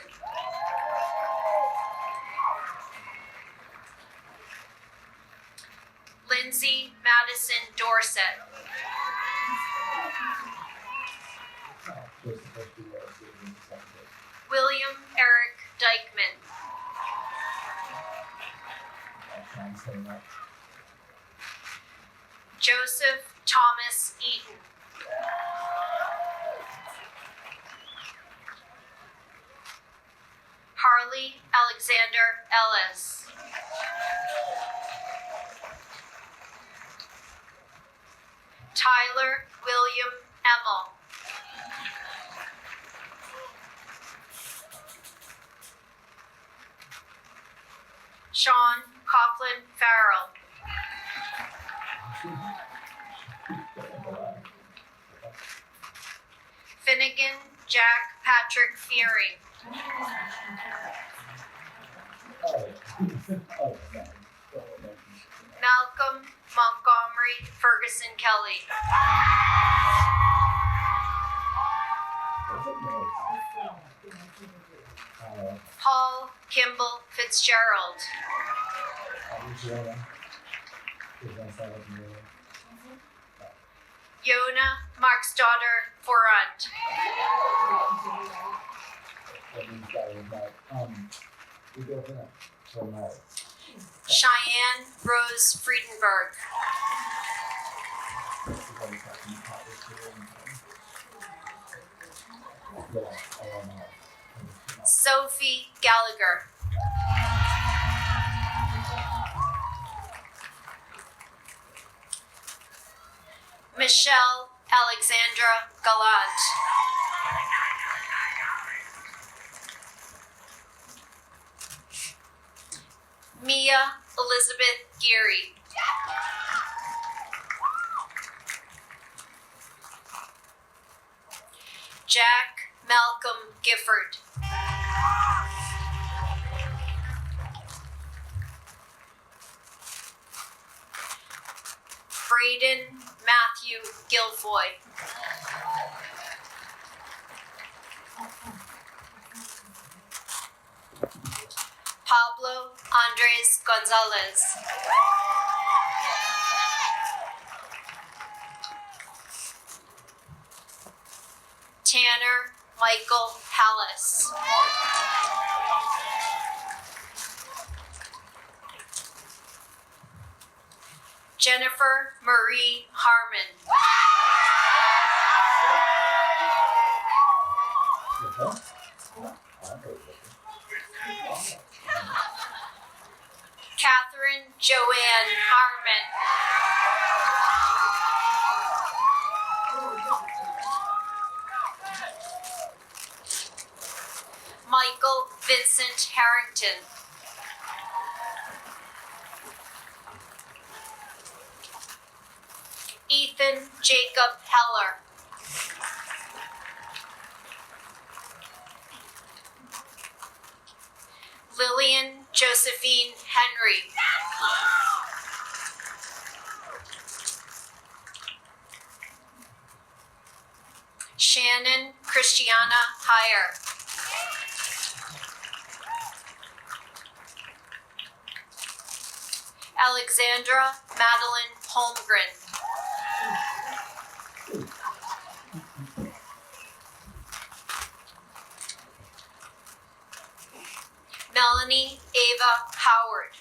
Lindsay Madison Dorset. William Eric Dykeman. Joseph Thomas Eaton. Harley Alexander Ellis. Tyler William Emmel. Sean Coughlin Farrell. Finnegan Jack Patrick Fearing. Malcolm Montgomery Ferguson Kelly. Paul Kimball Fitzgerald. Yona Mark's daughter Forant. Cheyenne Rose Friedenberg. Sophie Gallagher. Michelle Alexandra Gallant. Mia Elizabeth Geary. Jack Malcolm Gifford. Braden Matthew Guilfoy. Pablo Andres Gonzalez. Tanner Michael Hallis. Jennifer Marie Harmon. Michael Vincent Harrington. Ethan Jacob Heller. Lillian Josephine Henry. Shannon Christiana Heyer. Alexandra Madeline Holmgren. Melanie Ava Howard.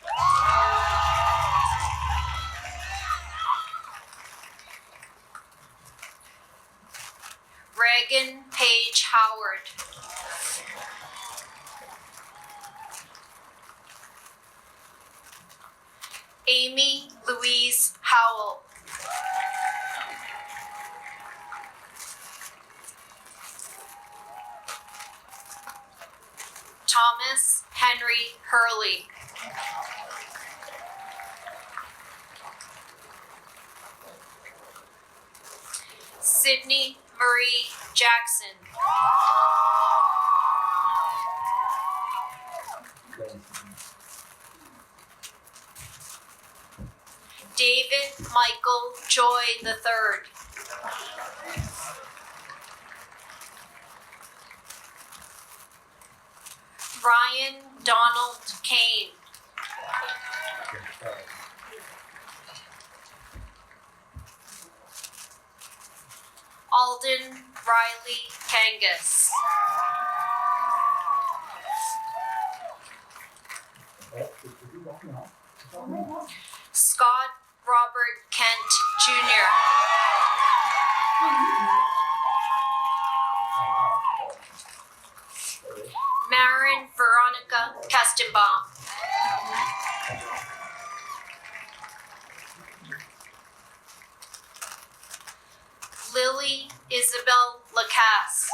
Reagan Page Howard. Amy Louise Howell. Thomas Henry Hurley. Sydney Marie Jackson. David Michael Joy III. Ryan Donald Kane. Alden Riley Kangas. Scott Robert Kent Jr. Marin Veronica Kestenbaum. Lily Isabel Lacasse.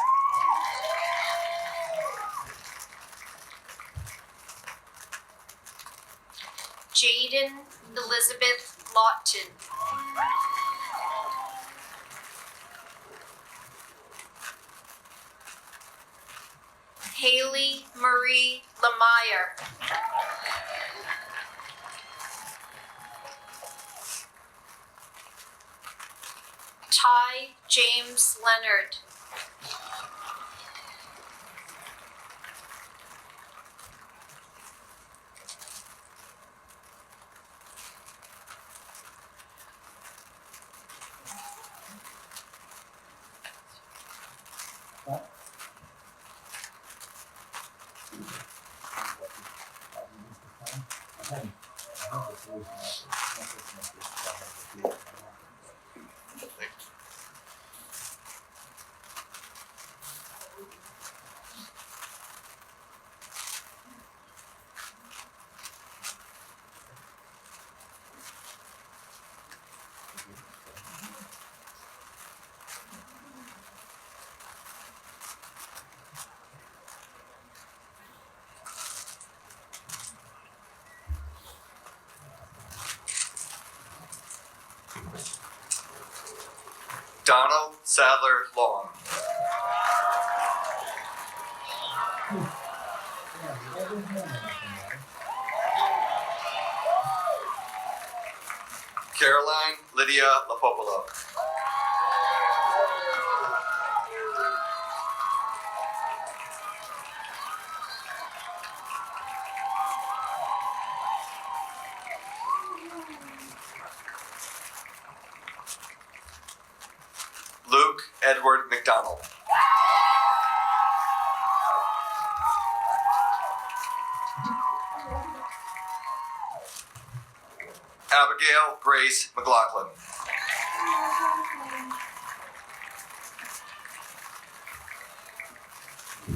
Jaden Elizabeth Lawton. Haley Marie Lemire. Ty James Leonard. Donald Sadler Long. Caroline Lydia Lapopolo. Luke Edward McDonald. Abigail Grace McLaughlin.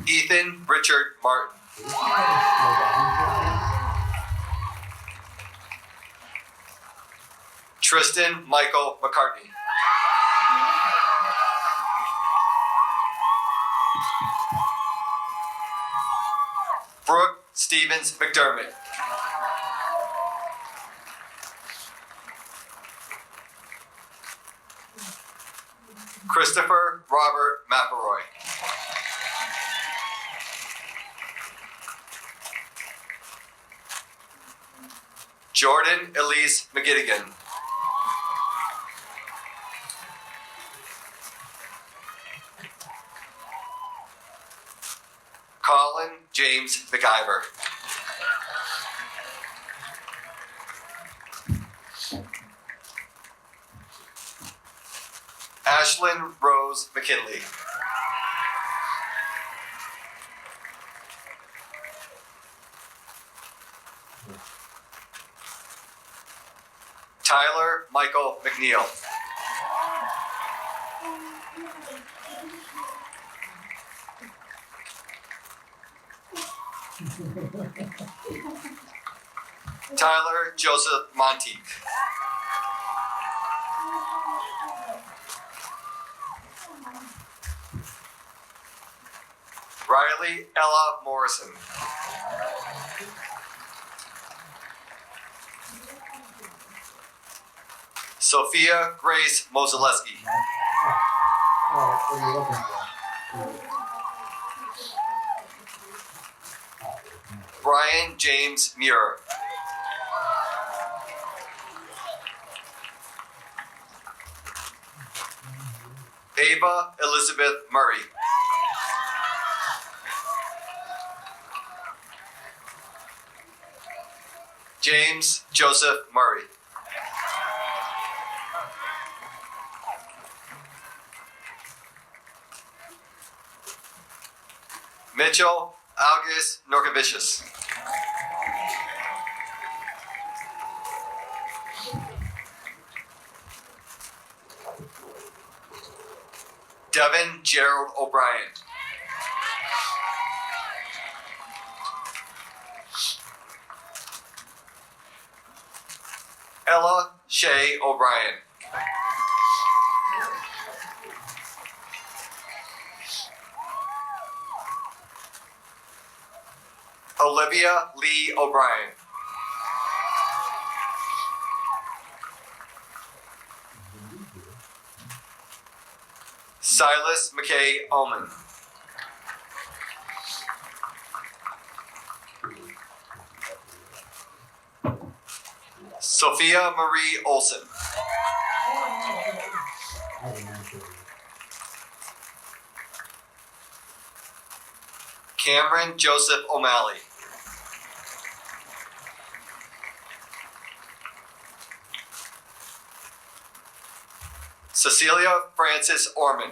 Ethan Richard Martin. Tristan Michael McCartney. Brooke Stevens McDermott. Christopher Robert McElroy. Jordan Elise McGittigan. Colin James McIver. Ashlyn Rose McKinley. Tyler Michael McNeil. Tyler Joseph Monteith. Riley Ella Morrison. Sophia Grace Mozaleski. What are you looking for? Brian James Muir. Ava Elizabeth Murray. James Joseph Murray. Mitchell August Norkovicius. Devin Gerald O'Brien. Ella Shay O'Brien. Olivia Lee O'Brien. Silas McKay Ullman. Sophia Marie Olson. Cameron Joseph O'Malley. Cecilia Francis Orman.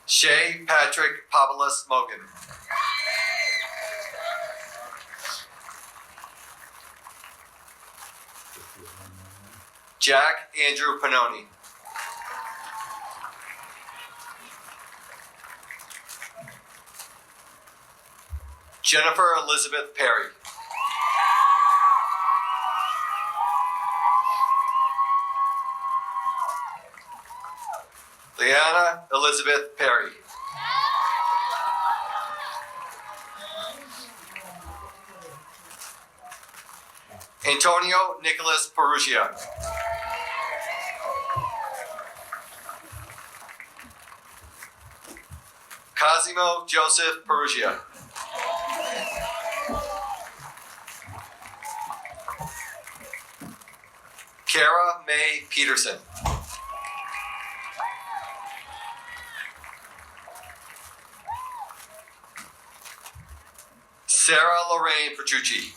Shay Patrick Pavelis Mogan. Jack Andrew Panoni. Jennifer Elizabeth Perry. Leanna Elizabeth Perry. Antonio Nicholas Perugia. Cosimo Joseph Perugia. Kara May Peterson. Sarah Lorraine Petrucci.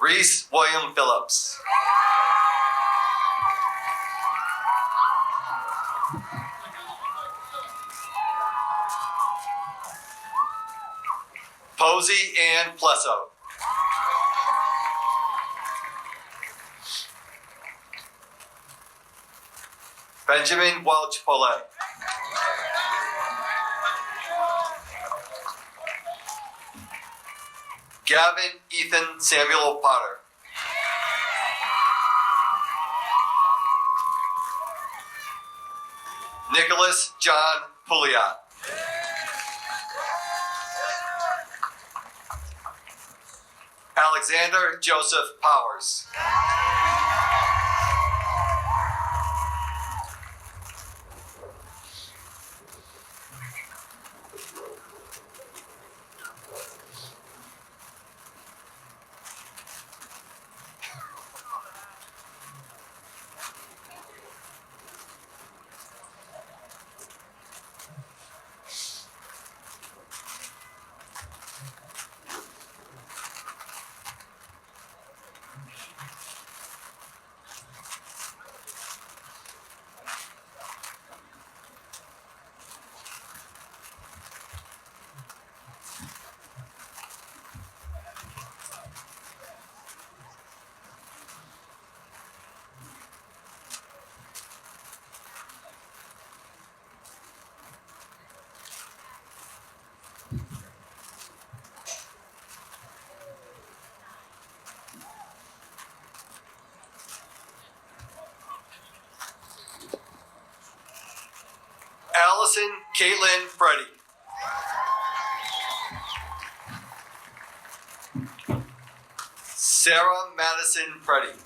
Reese William Phillips. Posey Ann Plesso. Benjamin Welch Polet. Gavin Ethan Samuel Potter. Nicholas John Pouliot. Alexander Joseph Powers. Allison Caitlin Freddie. Sarah Madison Freddie.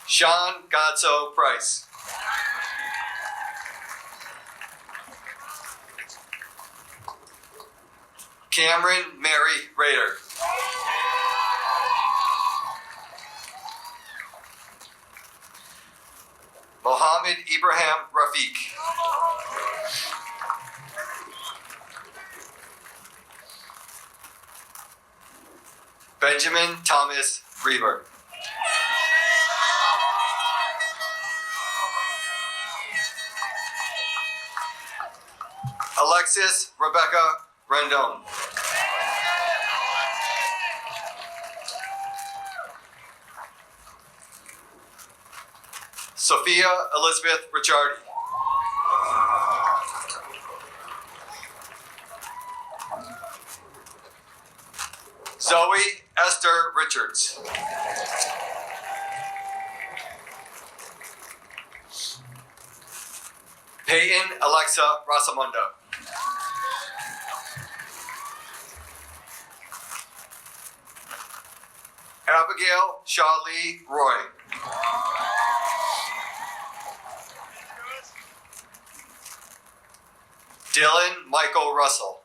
Sean Godso Price. Cameron Mary Rader. Mohammed Ibrahim Rafiq. Benjamin Thomas Reber. Alexis Rebecca Rendon. Sophia Elizabeth Ricciardi. Zoe Esther Richards. Peyton Alexa Rasamunda. Abigail Shaw-Lee Roy. Dylan Michael Russell.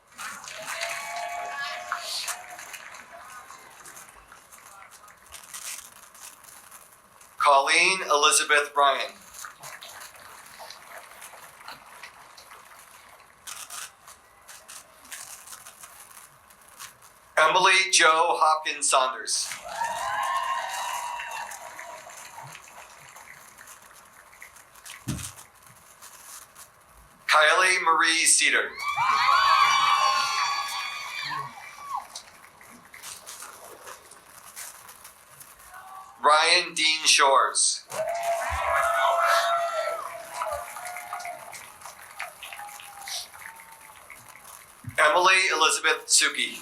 Colleen Elizabeth Ryan. Emily Jo Hopkins Saunders. Kylie Marie Cedar. Ryan Dean Shores. Emily Elizabeth Suki.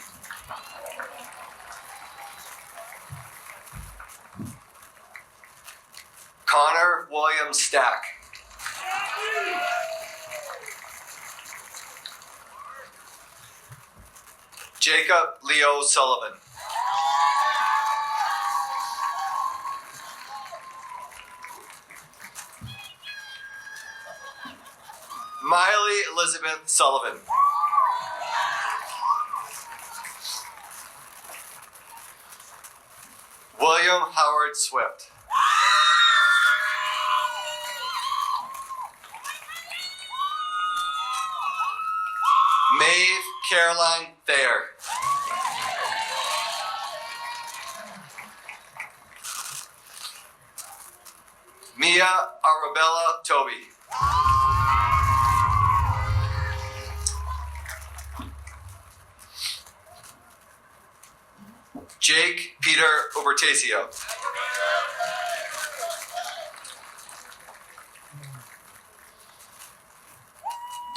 Connor William Stack. Jacob Leo Sullivan. Miley Elizabeth Sullivan. William Howard Swift. Maeve Caroline Thayer. Mia Arabella Toby. Jake Peter Ubertasio.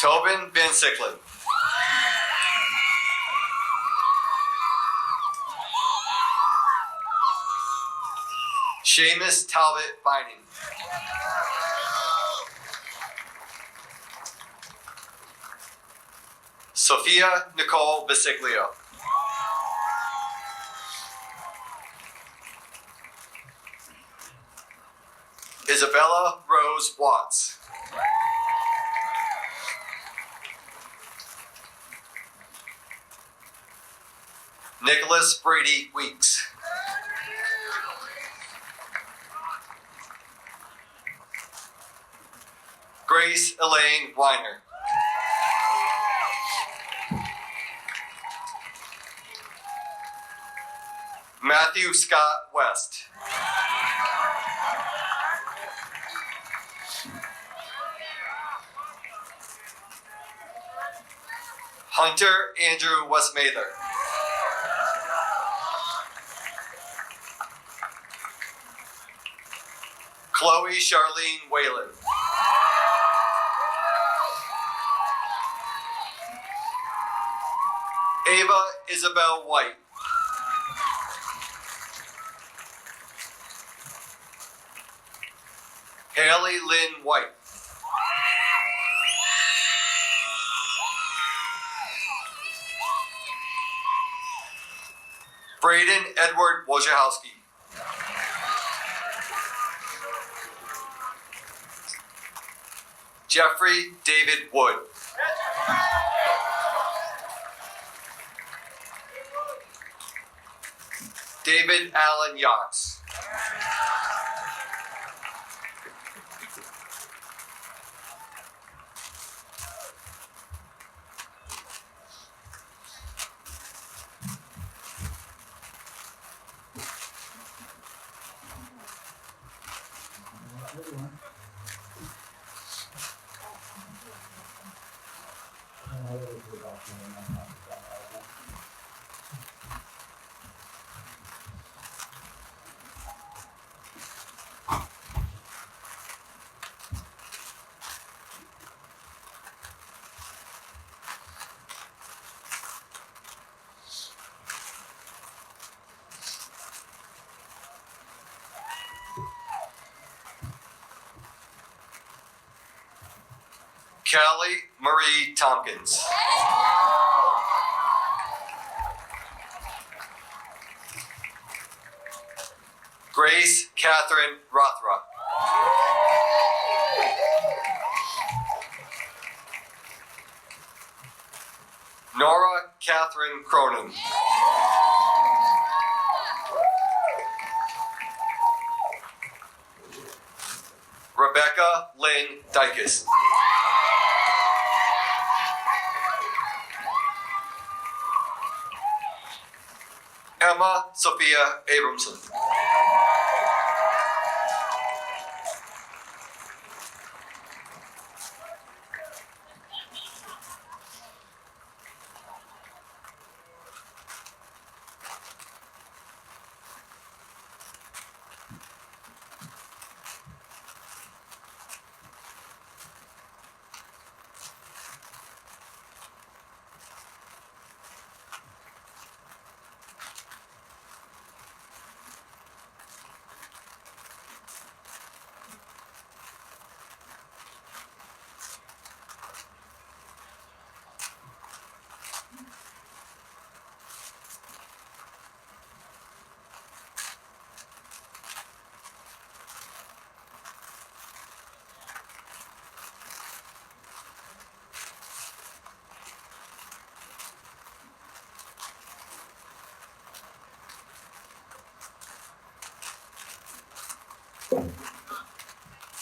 Tobin Van Sicklen. Seamus Talbot Vining. Sophia Nicole Bisiglio. Isabella Rose Watts. Nicholas Brady Weeks. Grace Elaine Weiner. Matthew Scott West. Hunter Andrew Westmather. Chloe Charlene Whalen. Ava Isabel White. Haley Lynn White. Braden Edward Wojciechowski. Jeffrey David Wood. David Allen Yachts. Everyone. Callie Marie Tompkins. Grace Catherine Rothrock. Nora Catherine Cronin. Rebecca Lynn Dykes. Emma Sophia Abramson.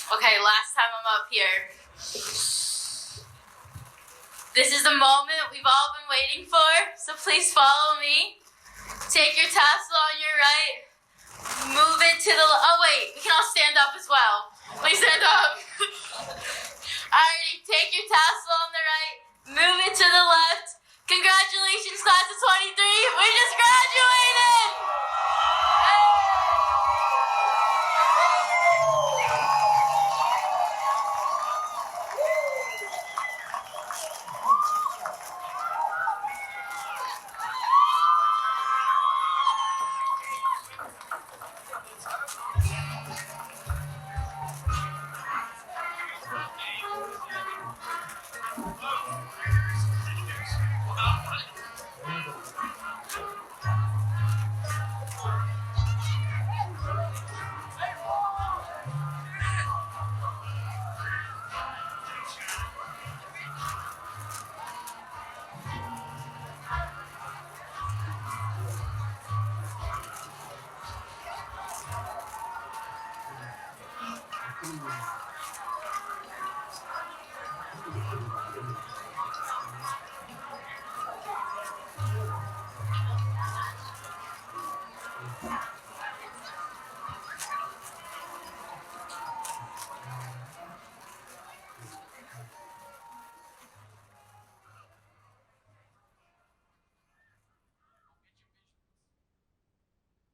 Okay, last time I'm up here. This is the moment we've all been waiting for, so please follow me. Take your tassel on your right, move it to the oh wait, we can all stand up as well. Please stand up. Alrighty, take your tassel on the right, move it to the left. Congratulations, class of 23, we just graduated!